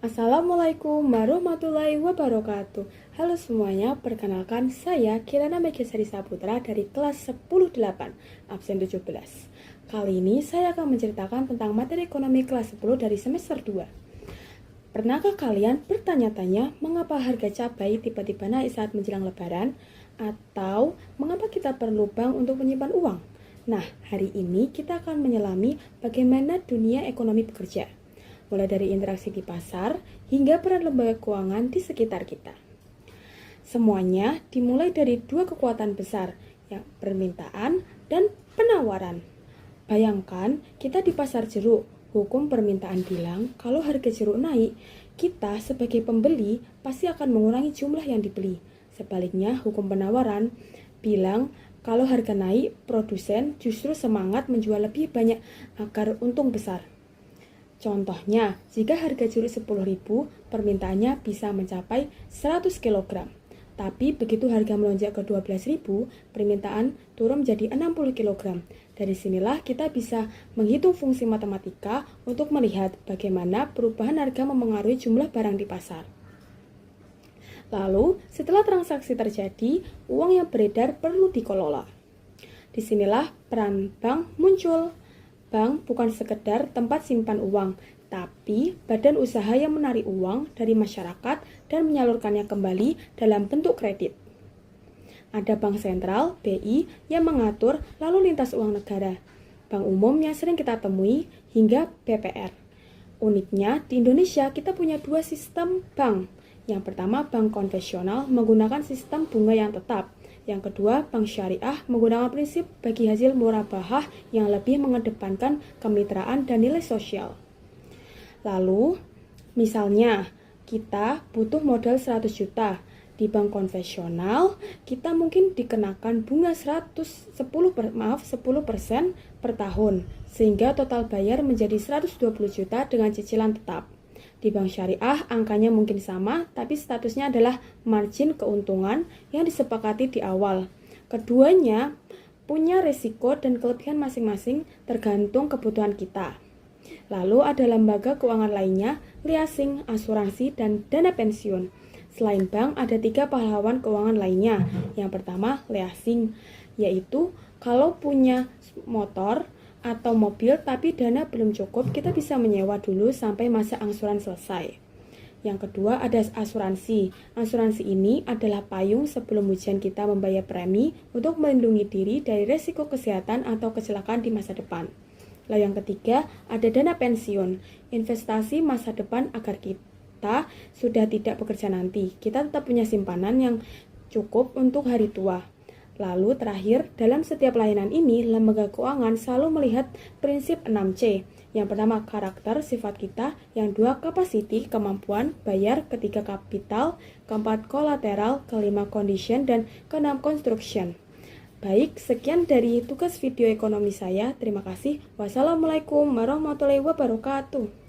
Assalamualaikum warahmatullahi wabarakatuh. Halo semuanya, perkenalkan saya Kirana Megasari Saputra dari kelas 10-8, absen 17. Kali ini saya akan menceritakan tentang materi ekonomi kelas 10 dari semester 2. Pernahkah kalian bertanya-tanya mengapa harga cabai tiba-tiba naik saat menjelang lebaran? Atau mengapa kita perlu bank untuk menyimpan uang? Nah, hari ini kita akan menyelami bagaimana dunia ekonomi bekerja, mulai dari interaksi di pasar hingga peran lembaga keuangan di sekitar kita. Semuanya dimulai dari dua kekuatan besar, yang permintaan dan penawaran. Bayangkan kita di pasar jeruk, hukum permintaan bilang kalau harga jeruk naik, kita sebagai pembeli pasti akan mengurangi jumlah yang dibeli. Sebaliknya, hukum penawaran bilang kalau harga naik, produsen justru semangat menjual lebih banyak agar untung besar. Contohnya, jika harga jeruk 10.000, permintaannya bisa mencapai 100 kg. Tapi begitu harga melonjak ke 12.000, permintaan turun menjadi 60 kg. Dari sinilah kita bisa menghitung fungsi matematika untuk melihat bagaimana perubahan harga memengaruhi jumlah barang di pasar. Lalu, setelah transaksi terjadi, uang yang beredar perlu dikelola. Disinilah peran bank muncul. Bank bukan sekedar tempat simpan uang, tapi badan usaha yang menarik uang dari masyarakat dan menyalurkannya kembali dalam bentuk kredit. Ada bank sentral, BI, yang mengatur lalu lintas uang negara. Bank umum yang sering kita temui hingga BPR. Uniknya, di Indonesia kita punya dua sistem bank. Yang pertama, bank konvensional menggunakan sistem bunga yang tetap. Yang kedua, bank syariah menggunakan prinsip bagi hasil murabahah yang lebih mengedepankan kemitraan dan nilai sosial. Lalu, misalnya kita butuh modal 100 juta. Di bank konvensional, kita mungkin dikenakan bunga 10% per tahun, sehingga total bayar menjadi 120 juta dengan cicilan tetap. Di bank syariah, angkanya mungkin sama, tapi statusnya adalah margin keuntungan yang disepakati di awal. Keduanya punya risiko dan kelebihan masing-masing tergantung kebutuhan kita. Lalu ada lembaga keuangan lainnya, leasing, asuransi, dan dana pensiun. Selain bank, ada 3 pahlawan keuangan lainnya. Yang pertama, leasing, yaitu kalau punya motor atau mobil tapi dana belum cukup, kita bisa menyewa dulu sampai masa angsuran selesai. Yang kedua ada asuransi. Asuransi ini adalah payung sebelum ujian kita membayar premi untuk melindungi diri dari risiko kesehatan atau kecelakaan di masa depan. Lalu yang ketiga ada dana pensiun, investasi masa depan agar kita sudah tidak bekerja nanti. Kita tetap punya simpanan yang cukup untuk hari tua. Lalu terakhir, dalam setiap layanan ini, lembaga keuangan selalu melihat prinsip 6C. Yang pertama, karakter, sifat kita. Yang dua, capacity, kemampuan, bayar. Ketiga, kapital. Keempat, kolateral. Kelima, condition. Dan keenam, construction. Baik, sekian dari tugas video ekonomi saya. Terima kasih. Wassalamualaikum warahmatullahi wabarakatuh.